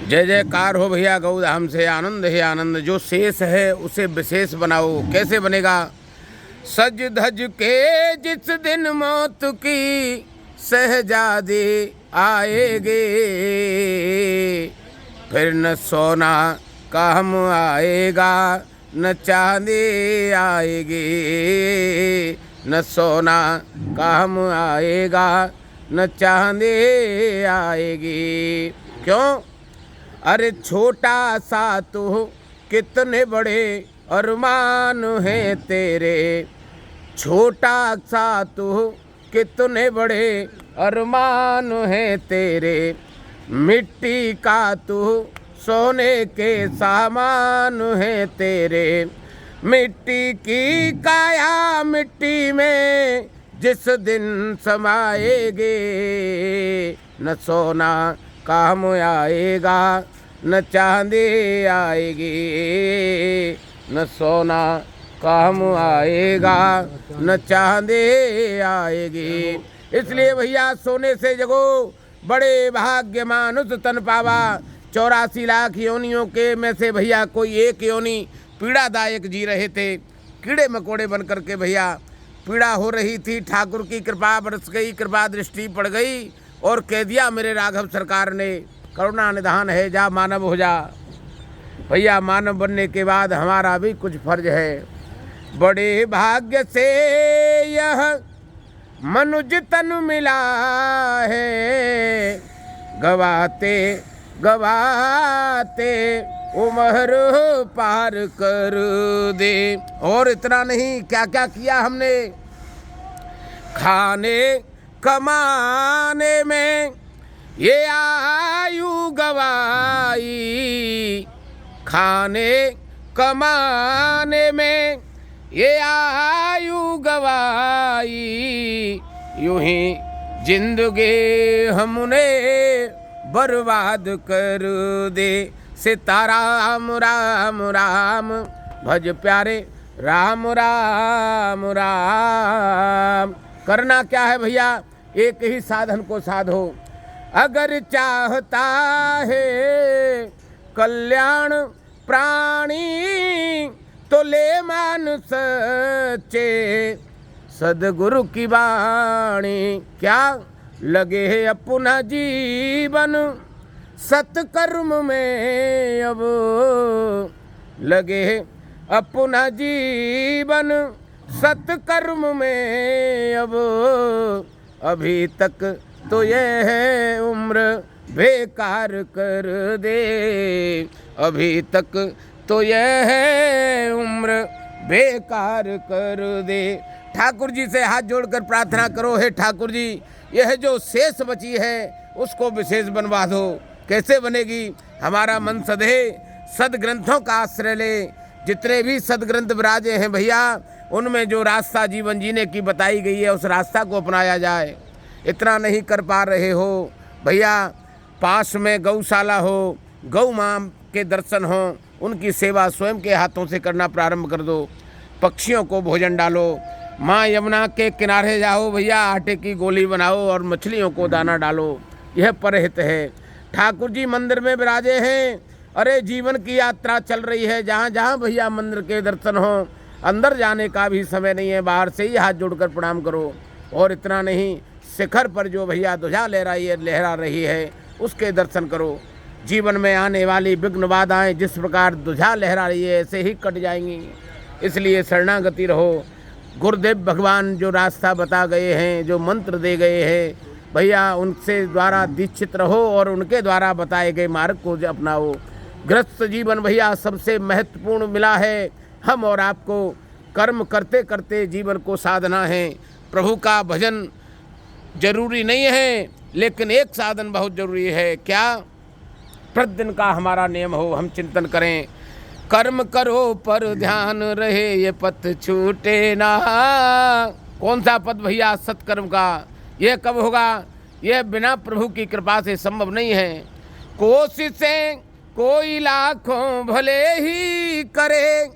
जय जयकार हो भैया गौधाम से, आनंद है आनंद। जो शेष है उसे विशेष बनाओ। कैसे बनेगा? सज धज के जिस दिन मौत की शहजादी आएगे, फिर न सोना काम आएगा न चांदी आएगी, न सोना काम आएगा न चांदी आएगी। क्यों? अरे छोटा सा तू कितने बड़े अरमान हैं तेरे, छोटा सा तू कितने बड़े अरमान हैं तेरे, मिट्टी का तू सोने के सामान है तेरे, मिट्टी की काया मिट्टी में जिस दिन समाएगे, न सोना काम आएगा न चांदी आएगी, न सोना काम आएगा न चांदी आएगी। इसलिए भैया सोने से जगो, बड़े भाग्यमान उस तन पावा। 84 लाख योनियों के में से भैया कोई एक योनि पीड़ादायक जी रहे थे, कीड़े मकोड़े बन करके भैया पीड़ा हो रही थी। ठाकुर की कृपा बरस गई, कृपा दृष्टि पड़ गई और कह दिया मेरे राघव सरकार ने, करुणा निधान है, जा मानव हो जा। भैया मानव बनने के बाद हमारा भी कुछ फर्ज है। बड़े भाग्य से यह मनुज तन मिला है, गवाते गवाते उम्र पार कर दे। और इतना नहीं, क्या क्या किया हमने। खाने कमाने में ये आयु गवाई, खाने कमाने में ये आयु गवाई, यूं ही जिंदगी हमने बर्बाद कर दे। सीताराम राम राम भज प्यारे राम राम राम। करना क्या है भैया? एक ही साधन को साधो। अगर चाहता है कल्याण प्राणी तो ले मान सच्चे सदगुरु की वाणी। क्या लगे है अपना जीवन सत्कर्म में, अब लगे है अपना जीवन सत्कर्म में। अब अभी तक तो यह है उम्र बेकार कर दे, अभी तक तो यह है उम्र बेकार कर दे। ठाकुर जी से हाथ जोड़कर प्रार्थना करो, हे ठाकुर जी यह जो शेष बची है उसको विशेष बनवा दो। कैसे बनेगी? हमारा मन सधे सदग्रंथों का आश्रय ले। जितने भी सदग्रंथ विराजे हैं भैया, उनमें जो रास्ता जीवन जीने की बताई गई है उस रास्ता को अपनाया जाए। इतना नहीं कर पा रहे हो भैया, पास में गौशाला हो, गौ माँ के दर्शन हो, उनकी सेवा स्वयं के हाथों से करना प्रारंभ कर दो। पक्षियों को भोजन डालो, माँ यमुना के किनारे जाओ भैया, आटे की गोली बनाओ और मछलियों को दाना डालो। यह परहित है। ठाकुर जी मंदिर में विराजे हैं। अरे जीवन की यात्रा चल रही है, जहाँ जहाँ भैया मंदिर के दर्शन हो, अंदर जाने का भी समय नहीं है, बाहर से ही हाथ जोड़कर प्रणाम करो। और इतना नहीं, शिखर पर जो भैया ध्वजा लहरा रही है उसके दर्शन करो। जीवन में आने वाली विघ्न बाधाएं जिस प्रकार ध्वजा लहरा रही है ऐसे ही कट जाएंगी। इसलिए शरणागति रहो। गुरुदेव भगवान जो रास्ता बता गए हैं, जो मंत्र दे गए हैं भैया, उनसे द्वारा दीक्षित रहो और उनके द्वारा बताए गए मार्ग को अपनाओ। गृहस्थ जीवन भैया सबसे महत्वपूर्ण मिला है। हम और आपको कर्म करते करते जीवन को साधना है। प्रभु का भजन जरूरी नहीं है, लेकिन एक साधन बहुत जरूरी है। क्या? प्रतिदिन का हमारा नियम हो, हम चिंतन करें, कर्म करो पर ध्यान रहे, ये पथ छूटे ना। कौन सा पथ भैया? सत्कर्म का। यह कब होगा? यह बिना प्रभु की कृपा से संभव नहीं है। कोशिशें कोई लाखों भले ही करे,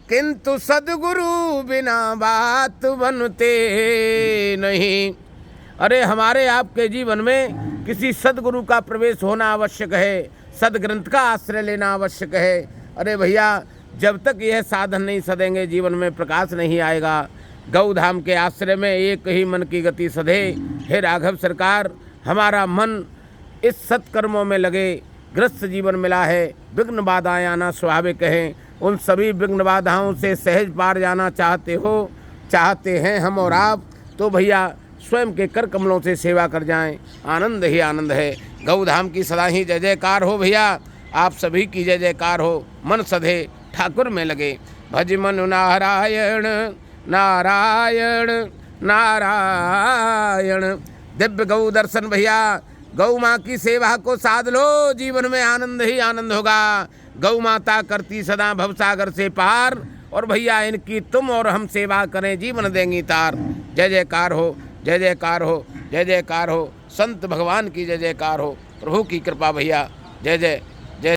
किंतु सद्गुरु बिना बात बनते नहीं। अरे हमारे आपके जीवन में किसी सद्गुरु का प्रवेश होना आवश्यक है। सदग्रंथ का आश्रय लेना आवश्यक है। अरे भैया, जब तक यह साधन नहीं सदेंगे जीवन में प्रकाश नहीं आएगा। गौधाम के आश्रय में एक ही मन की गति सधे। हे राघव सरकार, हमारा मन इस सत्कर्मों में लगे। ग्रस्त जीवन मिला है, विघ्न बाधाएं आना स्वाभाविक है। उन सभी विघ्न बाधाओं से सहज पार जाना चाहते हैं हम और आप, तो भैया स्वयं के कर कमलों से सेवा कर जाएं। आनंद ही आनंद है। गौधाम की सदा ही जय जयकार हो भैया, आप सभी की जय जयकार हो। मन सधे ठाकुर में लगे। भज मनु नारायण नारायण नारायण। दिव्य गौ दर्शन भैया, गौ माँ की सेवा को साध लो, जीवन में आनंद ही आनंद होगा। गौ माता करती सदा भवसागर से पार, और भैया इनकी तुम और हम सेवा करें, जीवन देंगी तार। जय जयकार हो, जय जयकार हो, जय जयकार हो। संत भगवान की जय जयकार हो। प्रभु की कृपा भैया, जय जय।